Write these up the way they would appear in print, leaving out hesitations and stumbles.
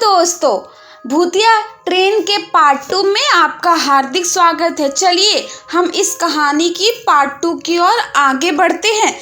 दोस्तों, भूतिया ट्रेन के पार्ट 2 में आपका हार्दिक स्वागत है। चलिए हम इस कहानी की पार्ट 2 की ओर आगे बढ़ते हैं।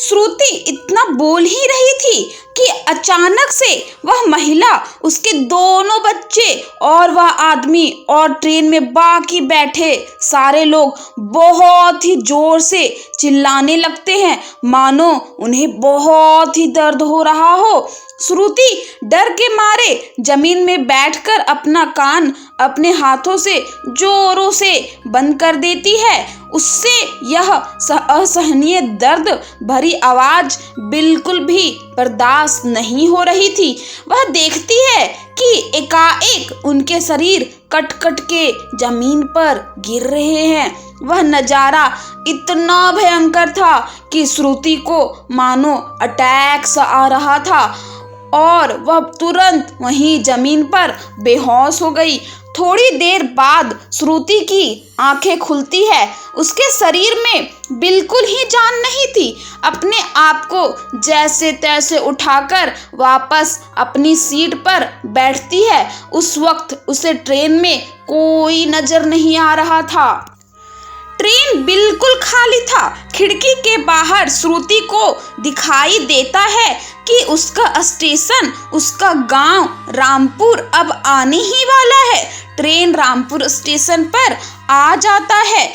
श्रुति इतना बोल ही रही थी कि अचानक से वह महिला, उसके दोनों बच्चे और वह आदमी और ट्रेन में बाकी बैठे सारे लोग बहुत ही जोर से चिल्लाने लगते हैं, मानो उन्हें बहुत ही दर्द हो रहा हो। श्रुति डर के मारे जमीन में बैठकर अपना कान अपने हाथों से जोरों से बंद कर देती है। उससे यह असहनीय दर्द भरी आवाज बिल्कुल भी बर्दाश्त नहीं हो रही थी। वह देखती है कि एकाएक उनके शरीर कट कट के जमीन पर गिर रहे हैं। वह नजारा इतना भयंकर था कि श्रुति को मानो अटैक सा आ रहा था और वह तुरंत वहीं जमीन पर बेहोश हो गई। थोड़ी देर बाद श्रुति की आंखें खुलती है। उसके शरीर में बिल्कुल ही जान नहीं थी। अपने आप को जैसे तैसे उठाकर वापस अपनी सीट पर बैठती है। उस वक्त उसे ट्रेन में कोई नजर नहीं आ रहा था। ट्रेन बिल्कुल खाली था। खिड़की के बाहर श्रुति को दिखाई देता है कि उसका स्टेशन, उसका गांव रामपुर अब आने ही वाला है। ट्रेन रामपुर स्टेशन पर आ जाता है।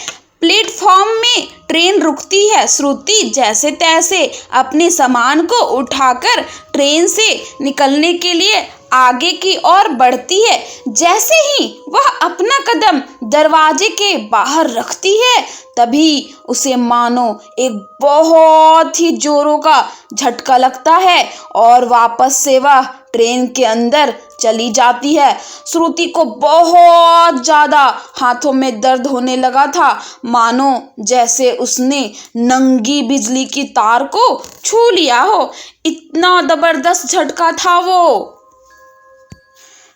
प्लेटफॉर्म में ट्रेन रुकती है। श्रुति जैसे तैसे अपने सामान को उठाकर ट्रेन से निकलने के लिए आगे की ओर बढ़ती है। जैसे ही वह अपना कदम दरवाजे के बाहर रखती है, तभी उसे मानो एक बहुत ही जोरों का झटका लगता है और वापस से वह ट्रेन के अंदर चली जाती है। श्रुति को बहुत ज़्यादा हाथों में दर्द होने लगा था, मानो जैसे उसने नंगी बिजली की तार को छू लिया हो। इतना जबरदस्त झटका था वो।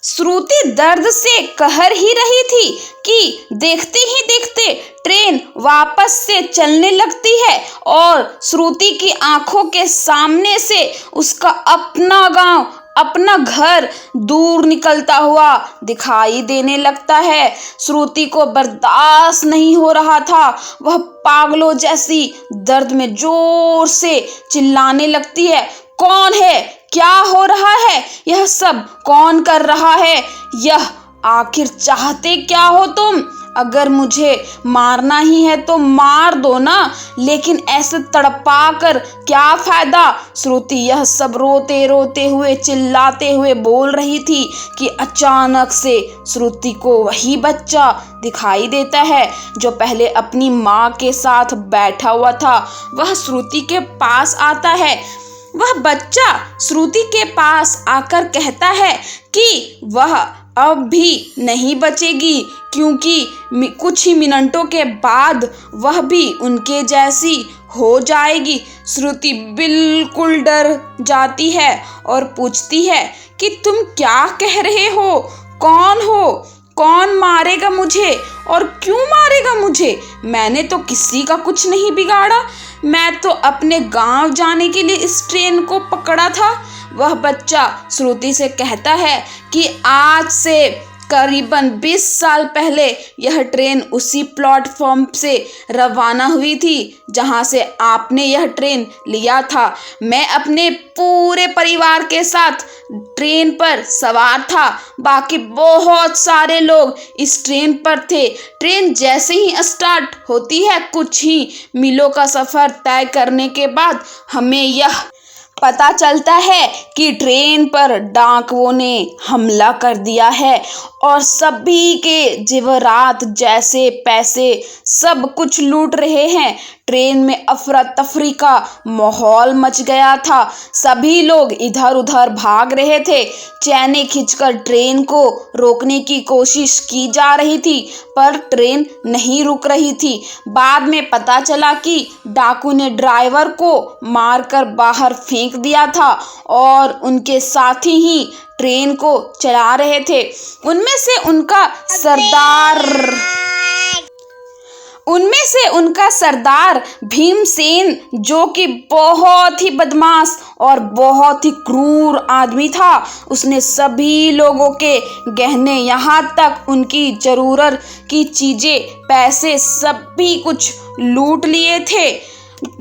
श्रुति दर्द से कहर ही रही थी कि देखते ही देखते ट्रेन वापस से चलने लगती है और श्रुति की आंखों के सामने से उसका अपना गांव, अपना घर दूर निकलता हुआ दिखाई देने लगता है। श्रुति को बर्दाश्त नहीं हो रहा था। वह पागलों जैसी दर्द में जोर से चिल्लाने लगती है, कौन है? क्या हो रहा है? यह सब कौन कर रहा है? यह आखिर चाहते क्या हो तुम? अगर मुझे मारना ही है तो मार दो ना, लेकिन ऐसे तड़पा कर क्या फायदा? श्रुति यह सब रोते रोते हुए, चिल्लाते हुए बोल रही थी कि अचानक से श्रुति को वही बच्चा दिखाई देता है जो पहले अपनी माँ के साथ बैठा हुआ था। वह श्रुति के पास आता है। वह बच्चा श्रुति के पास आकर कहता है कि वह अब भी नहीं बचेगी, क्योंकि कुछ ही मिनटों के बाद वह भी उनके जैसी हो जाएगी। श्रुति बिल्कुल डर जाती है और पूछती है कि तुम क्या कह रहे हो? कौन हो? कौन मारेगा मुझे और क्यों मारेगा मुझे? मैंने तो किसी का कुछ नहीं बिगाड़ा। मैं तो अपने गांव जाने के लिए इस ट्रेन को पकड़ा था। वह बच्चा श्रुति से कहता है कि आज से करीबन 20 साल पहले यह ट्रेन उसी प्लेटफॉर्म से रवाना हुई थी जहां से आपने यह ट्रेन लिया था। मैं अपने पूरे परिवार के साथ ट्रेन पर सवार था। बाकी बहुत सारे लोग इस ट्रेन पर थे। ट्रेन जैसे ही स्टार्ट होती है, कुछ ही मीलों का सफ़र तय करने के बाद हमें यह पता चलता है कि ट्रेन पर डाकुओं ने हमला कर दिया है और सभी के जेवरात, जैसे पैसे, सब कुछ लूट रहे हैं। ट्रेन में अफरा तफरी का माहौल मच गया था। सभी लोग इधर उधर भाग रहे थे। चैने खींचकर ट्रेन को रोकने की कोशिश की जा रही थी, पर ट्रेन नहीं रुक रही थी। बाद में पता चला कि डाकू ने ड्राइवर को मारकर बाहर फेंक दिया था और उनके साथी ही ट्रेन को चला रहे थे। उनमें से उनमें से उनका सरदार भीमसेन, जो कि बहुत ही बदमाश और बहुत ही क्रूर आदमी था, उसने सभी लोगों के गहने, यहाँ तक उनकी जरूरत की चीजें, पैसे, सभी कुछ लूट लिए थे।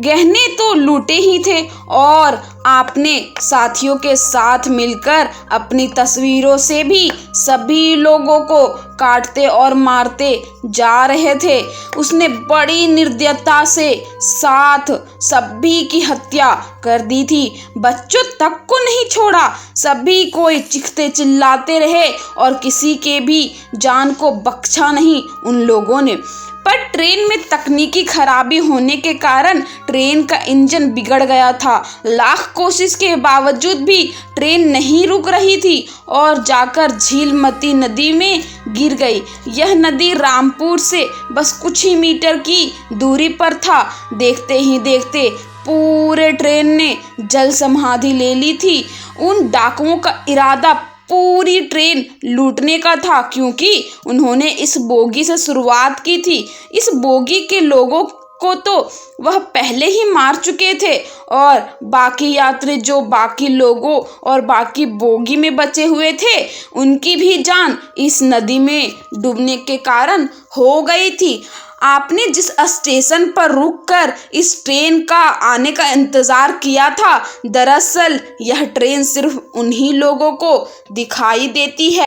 गहने तो लूटे ही थे और आपने साथियों के साथ मिलकर अपनी तस्वीरों से भी सभी लोगों को काटते और मारते जा रहे थे। उसने बड़ी निर्दयता से साथ सभी की हत्या कर दी थी, बच्चों तक को नहीं छोड़ा। सभी कोई चीखते चिल्लाते रहे और किसी के भी जान को बख्शा नहीं उन लोगों ने। पर ट्रेन में तकनीकी खराबी होने के कारण ट्रेन का इंजन बिगड़ गया था। लाख कोशिश के बावजूद भी ट्रेन नहीं रुक रही थी और जाकर झीलमती नदी में गिर गई। यह नदी रामपुर से बस कुछ ही मीटर की दूरी पर था। देखते ही देखते पूरे ट्रेन ने जल समाधि ले ली थी। उन डाकुओं का इरादा पूरी ट्रेन लूटने का था, क्योंकि उन्होंने इस बोगी से शुरुआत की थी। इस बोगी के लोगों को तो वह पहले ही मार चुके थे और बाकी यात्री जो बाकी लोगों और बाकी बोगी में बचे हुए थे, उनकी भी जान इस नदी में डूबने के कारण हो गई थी। आपने जिस स्टेशन पर रुककर इस ट्रेन का आने का इंतजार किया था, दरअसल यह ट्रेन सिर्फ उन्हीं लोगों को दिखाई देती है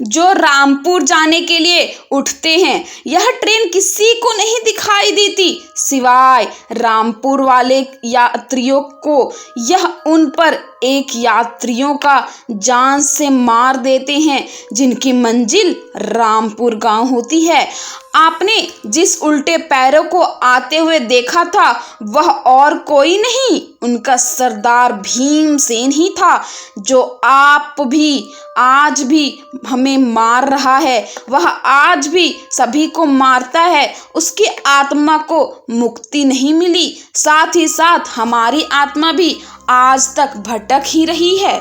जो रामपुर जाने के लिए उठते हैं। यह ट्रेन किसी को नहीं दिखाई देती सिवाय रामपुर वाले यात्रियों को। यह उन पर एक यात्रियों का जान से मार देते हैं जिनकी मंजिल रामपुर गांव होती है। आपने जिस उल्टे पैरों को आते हुए देखा था, वह और कोई नहीं, उनका सरदार भीमसेन ही था, जो आप भी आज भी हमें मार रहा है। वह आज भी सभी को मारता है। उसकी आत्मा को मुक्ति नहीं मिली, साथ ही साथ हमारी आत्मा भी आज तक भटक ही रही है।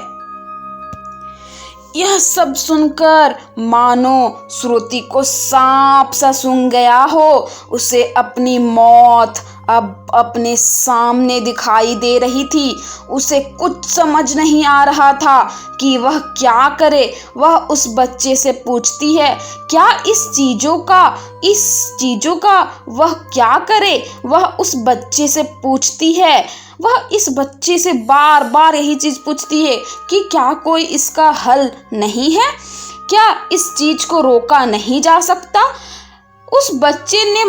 यह सब सुनकर मानो श्रुति को सांप सा सूंघ गया हो। उसे अपनी मौत अब अपने सामने दिखाई दे रही थी। उसे कुछ समझ नहीं आ रहा था कि वह क्या करे। वह उस बच्चे से पूछती है, क्या इस चीजों का वह क्या करे। वह उस बच्चे से पूछती है, वह इस बच्चे से बार बार यही चीज पूछती है कि क्या कोई इसका हल नहीं है, क्या इस चीज को रोका नहीं जा सकता। उस बच्चे ने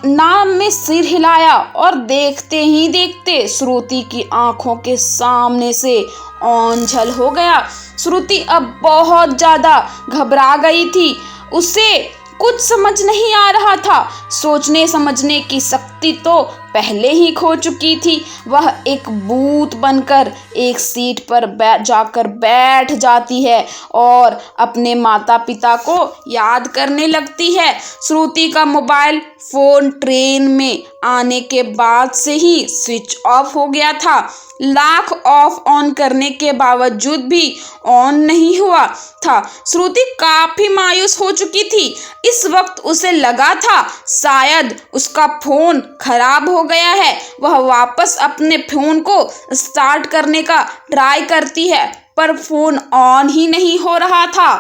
नाम में सिर हिलाया और देखते ही देखते श्रुति की आंखों के सामने से ओंझल हो गया। श्रुति अब बहुत ज्यादा घबरा गई थी। उसे कुछ समझ नहीं आ रहा था। सोचने समझने की शक्ति तो पहले ही खो चुकी थी। वह एक भूत बनकर एक सीट पर जाकर बैठ जाती है और अपने माता पिता को याद करने लगती है। श्रुति का मोबाइल फोन ट्रेन में आने के बाद से ही स्विच ऑफ हो गया था। लाख ऑफ ऑन करने के बावजूद भी ऑन नहीं हुआ था। श्रुति काफी मायूस हो चुकी थी। इस वक्त उसे लगा था शायद उसका फोन खराब हो गया है। वह वापस अपने फोन को स्टार्ट करने का ट्राई करती है, पर फोन ऑन ही नहीं हो रहा था।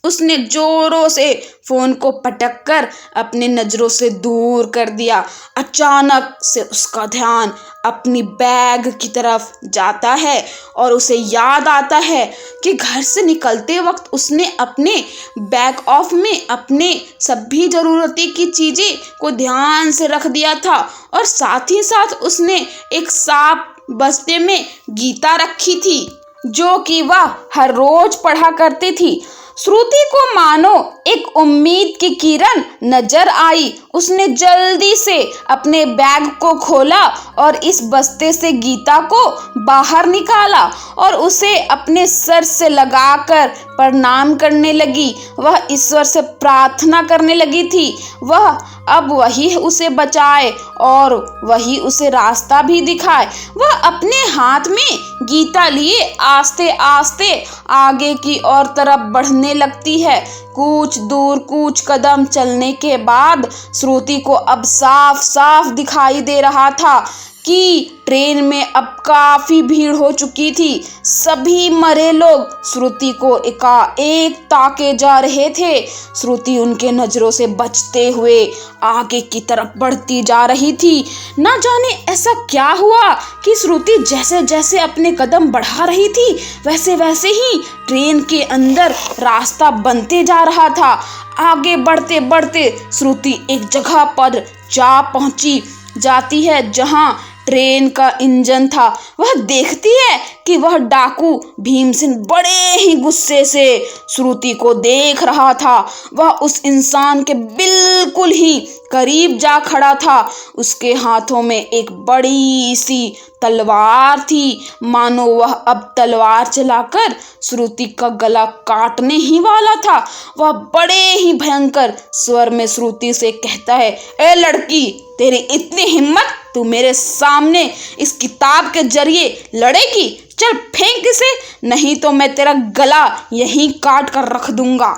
उसने जोरों से फोन को पटककर अपने नजरों से दूर कर दिया। अचानक से उसका ध्यान अपनी बैग की तरफ जाता है और उसे याद आता है कि घर से निकलते वक्त उसने अपने बैग ऑफ में अपने सभी ज़रूरती की चीज़ें को ध्यान से रख दिया था और साथ ही साथ उसने एक साफ बस्ते में गीता रखी थी जो कि वह हर रोज पढ़ा करती थी। श्रुति को मानो एक उम्मीद की किरण नजर आई। उसने जल्दी से अपने बैग को खोला और इस बस्ते से गीता को बाहर निकाला और उसे अपने सर से लगाकर प्रणाम करने लगी। वह ईश्वर से प्रार्थना करने लगी थी वह अब वही उसे बचाए और वही उसे रास्ता भी दिखाए। वह अपने हाथ में गीता लिए आस्ते आस्ते आगे की ओर तरफ बढ़ने लगती है। कुछ कुछ कदम चलने के बाद श्रुति को अब साफ साफ दिखाई दे रहा था कि ट्रेन में अब काफी भीड़ हो चुकी थी। सभी मरे लोग श्रुति को एकाएक ताके जा रहे थे। श्रुति उनके नजरों से बचते हुए आगे की तरफ बढ़ती जा रही थी। ना जाने ऐसा क्या हुआ कि श्रुति जैसे जैसे अपने कदम बढ़ा रही थी वैसे वैसे ही ट्रेन के अंदर रास्ता बनते जा रहा था। आगे बढ़ते बढ़ते श्रुति एक जगह पर जा पहुंची जाती है जहां ट्रेन का इंजन था। वह देखती है कि वह डाकू भीमसेन बड़े ही गुस्से से श्रुति को देख रहा था। वह उस इंसान के बिल्कुल ही करीब जा खड़ा था। उसके हाथों में एक बड़ी सी तलवार थी, मानो वह अब तलवार चलाकर श्रुति का गला काटने ही वाला था। वह बड़े ही भयंकर स्वर में श्रुति से कहता है, ए लड़की, तेरी इतनी हिम्मत, तू मेरे सामने इस किताब के जरिए लड़ेगी? चल फेंक इसे, नहीं तो मैं तेरा गला यहीं काट कर रख दूंगा।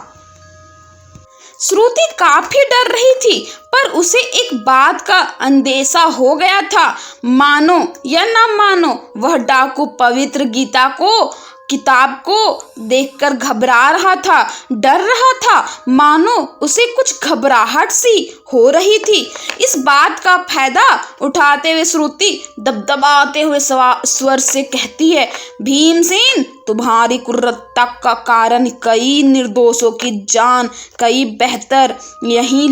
श्रुति काफी डर रही थी, पर उसे एक बात का अंदेशा हो गया था। मानो या ना मानो, वह डाकू पवित्र गीता को किताब को देखकर घबरा रहा था, डर रहा था, मानो उसे कुछ घबराहट सी हो रही थी। इस बात का फायदा उठाते हुए श्रुति दबदबाते हुए स्वर से कहती है, भीमसेन, तुम्हारी क्रूरता का कारण कई निर्दोषों की जान कई बेहतर यही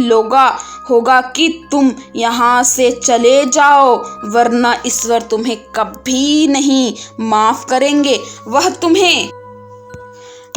होगा कि तुम यहाँ से चले जाओ, वरना ईश्वर तुम्हें कभी नहीं माफ करेंगे। वह तुम्हें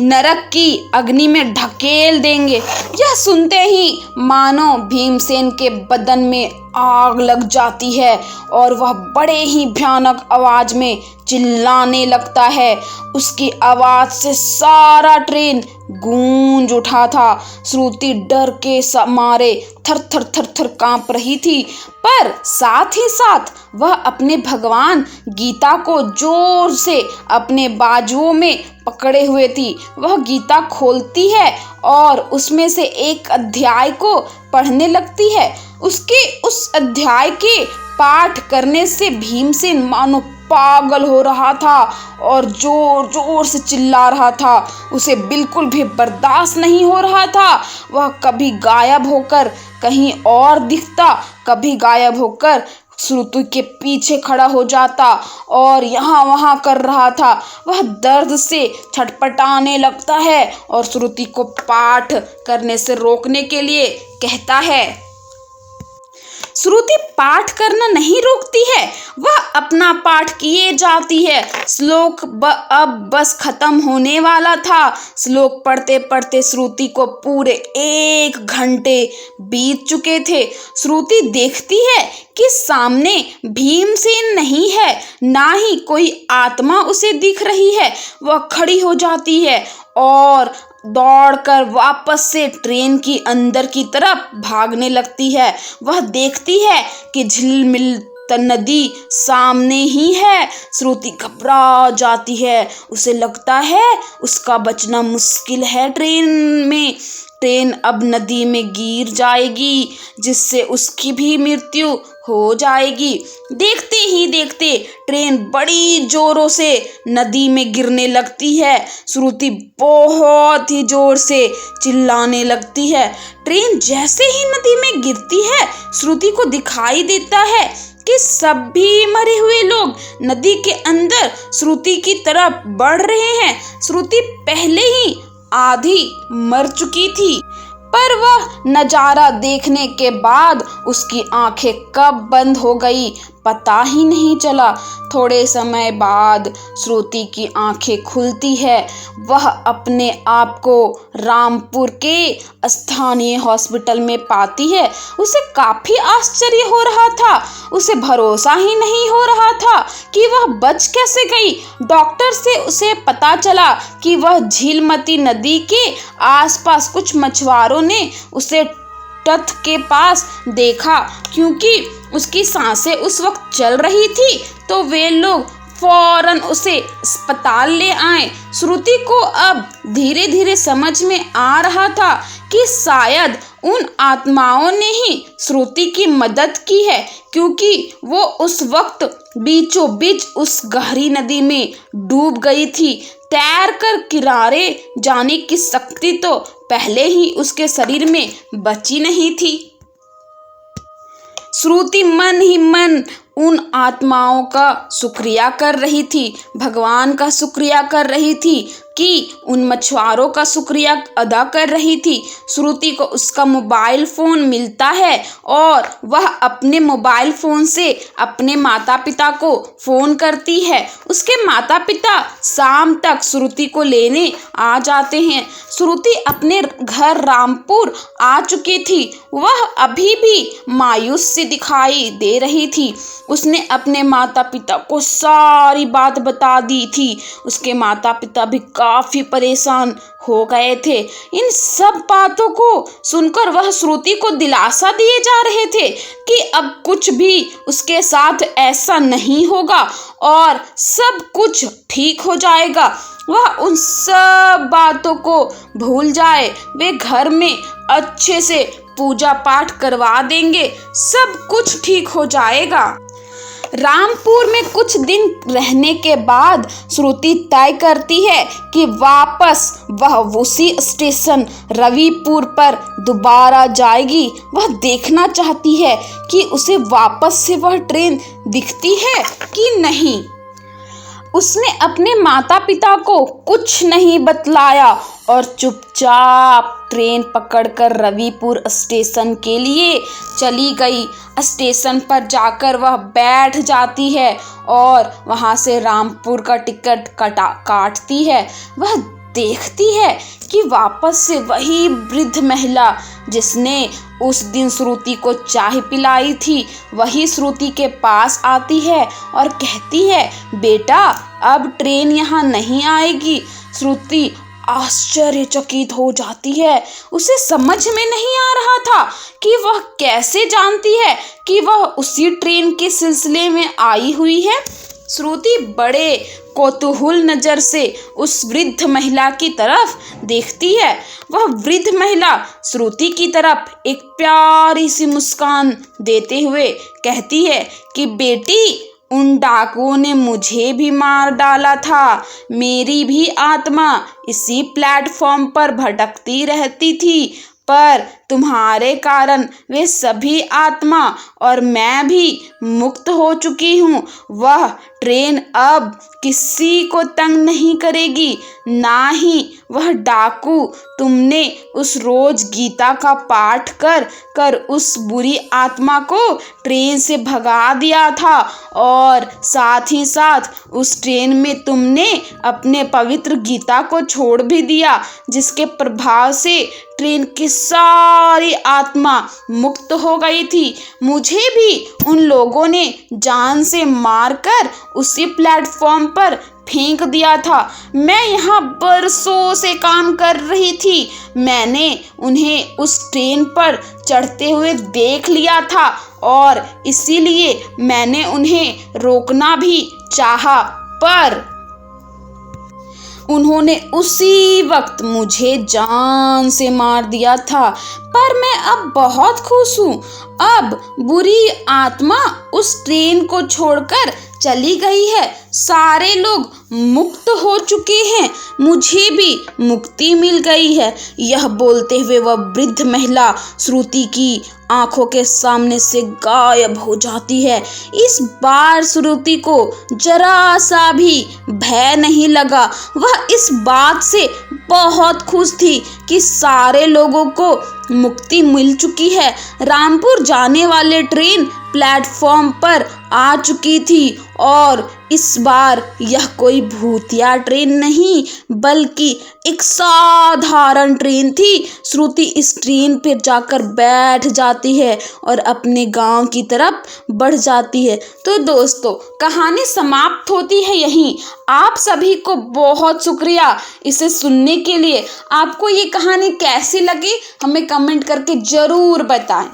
नरक की अग्नि में ढकेल देंगे। यह सुनते ही मानो भीमसेन के बदन में आग लग जाती है और वह बड़े ही भयानक आवाज में चिल्लाने लगता है। उसकी आवाज से सारा ट्रेन गूंज उठा था। श्रुति डर के मारे थर थर थर थर कांप रही थी, पर साथ ही साथ वह अपने भगवान गीता को जोर से अपने बाजुओं में पकड़े हुए थी। वह गीता खोलती है और उसमें से एक अध्याय को पढ़ने लगती है। उसके उस अध्याय के पाठ करने से भीमसेन मानो पागल हो रहा था और जोर जोर से चिल्ला रहा था। उसे बिल्कुल भी बर्दाश्त नहीं हो रहा था। वह कभी गायब होकर कहीं और दिखता, कभी गायब होकर श्रुति के पीछे खड़ा हो जाता और यहाँ वहाँ कर रहा था। वह दर्द से छटपटाने लगता है और श्रुति को पाठ करने से रोकने के लिए कहता है। श्रुति पाठ करना नहीं रोकती है, वह अपना पाठ किए जाती है। श्लोक अब बस खत्म होने वाला था। श्लोक पढ़ते पढ़ते श्रुति को पूरे 1 घंटे बीत चुके थे। श्रुति देखती है कि सामने भीमसेन नहीं है, ना ही कोई आत्मा उसे दिख रही है। वह खड़ी हो जाती है और दौड़कर वापस से ट्रेन की अंदर की तरफ भागने लगती है। वह देखती है कि झिलमिल नदी सामने ही है। श्रुति घबरा जाती है। उसे लगता है उसका बचना मुश्किल है। ट्रेन अब नदी में गिर जाएगी, जिससे उसकी भी मृत्यु हो जाएगी। देखते ही देखते ट्रेन बड़ी जोरों से नदी में गिरने लगती है। श्रुति बहुत ही जोर से चिल्लाने लगती है। ट्रेन जैसे ही नदी में गिरती है, श्रुति को दिखाई देता है कि सभी मरे हुए लोग नदी के अंदर श्रुति की तरफ बढ़ रहे हैं। श्रुति पहले ही आधी मर चुकी थी, पर वह नजारा देखने के बाद उसकी आंखें कब बंद हो गई पता ही नहीं चला। थोड़े समय बाद श्रुति की आंखें खुलती है। वह अपने आप को रामपुर के स्थानीय हॉस्पिटल में पाती है। उसे काफी आश्चर्य हो रहा था। उसे भरोसा ही नहीं हो रहा था कि वह बच कैसे गई। डॉक्टर से उसे पता चला कि वह झीलमती नदी के आसपास कुछ मछुआरों ने उसे तट के पास देखा। क्योंकि उसकी सांसें उस वक्त चल रही थी, तो वे लोग फौरन उसे अस्पताल ले आए। श्रुति को अब धीरे धीरे समझ में आ रहा था कि शायद उन आत्माओं ने ही श्रुति की मदद की है, क्योंकि वो उस वक्त बीचों बीच उस गहरी नदी में डूब गई थी। तैरकर किनारे जाने की शक्ति तो पहले ही उसके शरीर में बची नहीं थी। श्रुति मन ही मन उन आत्माओं का शुक्रिया कर रही थी, भगवान का शुक्रिया कर रही थी, कि उन मछुआरों का शुक्रिया अदा कर रही थी। श्रुति को उसका मोबाइल फ़ोन मिलता है और वह अपने मोबाइल फ़ोन से अपने माता पिता को फ़ोन करती है। उसके माता पिता शाम तक श्रुति को लेने आ जाते हैं। श्रुति अपने घर रामपुर आ चुकी थी। वह अभी भी मायूस सी दिखाई दे रही थी। उसने अपने माता पिता को सारी बात बता दी थी। उसके माता पिता भी काफी परेशान हो गए थे। इन सब बातों को सुनकर वह श्रुति को दिलासा दिए जा रहे थे कि अब कुछ भी उसके साथ ऐसा नहीं होगा और सब कुछ ठीक हो जाएगा। वह उन सब बातों को भूल जाए। वे घर में अच्छे से पूजा पाठ करवा देंगे, सब कुछ ठीक हो जाएगा। रामपुर में कुछ दिन रहने के बाद श्रुति तय करती है कि वापस वह उसी स्टेशन रविपुर पर दोबारा जाएगी। वह देखना चाहती है कि उसे वापस से वह ट्रेन दिखती है कि नहीं। उसने अपने माता पिता को कुछ नहीं बतलाया और चुपचाप ट्रेन पकड़कर रविपुर स्टेशन के लिए चली गई। स्टेशन पर जाकर वह बैठ जाती है और वहां से रामपुर का टिकट काटती है। वह देखती है कि वापस से वही वृद्ध महिला जिसने उस दिन श्रुति को चाय पिलाई थी, वही श्रुति के पास आती है और कहती है, बेटा अब ट्रेन यहाँ नहीं आएगी। श्रुति आश्चर्यचकित हो जाती है। उसे समझ में नहीं आ रहा था कि वह कैसे जानती है कि वह उसी ट्रेन के सिलसिले में आई हुई है। श्रुति बड़े कौतूहल नजर से उस वृद्ध महिला की तरफ देखती है। वह वृद्ध महिला श्रुति की तरफ एक प्यारी सी मुस्कान देते हुए कहती है कि बेटी, उन डाकुओं ने मुझे भी मार डाला था। मेरी भी आत्मा इसी प्लेटफॉर्म पर भटकती रहती थी, पर तुम्हारे कारण वे सभी आत्मा और मैं भी मुक्त हो चुकी हूँ। वह ट्रेन अब किसी को तंग नहीं करेगी, ना ही वह डाकू। तुमने उस रोज गीता का पाठ कर उस बुरी आत्मा को ट्रेन से भगा दिया था और साथ ही साथ उस ट्रेन में तुमने अपने पवित्र गीता को छोड़ भी दिया, जिसके प्रभाव से ट्रेन की सारी आत्मा मुक्त हो गई थी। मुझे भी उन लोगों ने जान से मारकर उसी प्लेटफॉर्म पर फेंक दिया था। मैं यहाँ बरसों से काम कर रही थी। मैंने उन्हें उस ट्रेन पर चढ़ते हुए देख लिया था और इसीलिए मैंने उन्हें रोकना भी चाहा, पर उन्होंने उसी वक्त मुझे जान से मार दिया था। पर मैं अब बहुत खुश हूँ। अब बुरी आत्मा उस ट्रेन को छोड़कर चली गई है। सारे लोग मुक्त हो चुके हैं। मुझे भी मुक्ति मिल गई है। यह बोलते हुए वह वृद्ध महिला श्रुति की आंखों के सामने से गायब हो जाती है। इस बार श्रुति को जरा सा भी भय नहीं लगा। वह इस बात से बहुत खुश थी कि सारे लोगों को मुक्ति मिल चुकी है। रामपुर जाने वाले ट्रेन प्लेटफॉर्म पर आ चुकी थी और इस बार यह कोई भूतिया ट्रेन नहीं बल्कि एक साधारण ट्रेन थी। श्रुति इस ट्रेन पर जाकर बैठ जाती है और अपने गांव की तरफ बढ़ जाती है। तो दोस्तों, कहानी समाप्त होती है यहीं। आप सभी को बहुत शुक्रिया इसे सुनने के लिए। आपको ये कहानी कैसी लगी हमें कमेंट करके ज़रूर बताएं।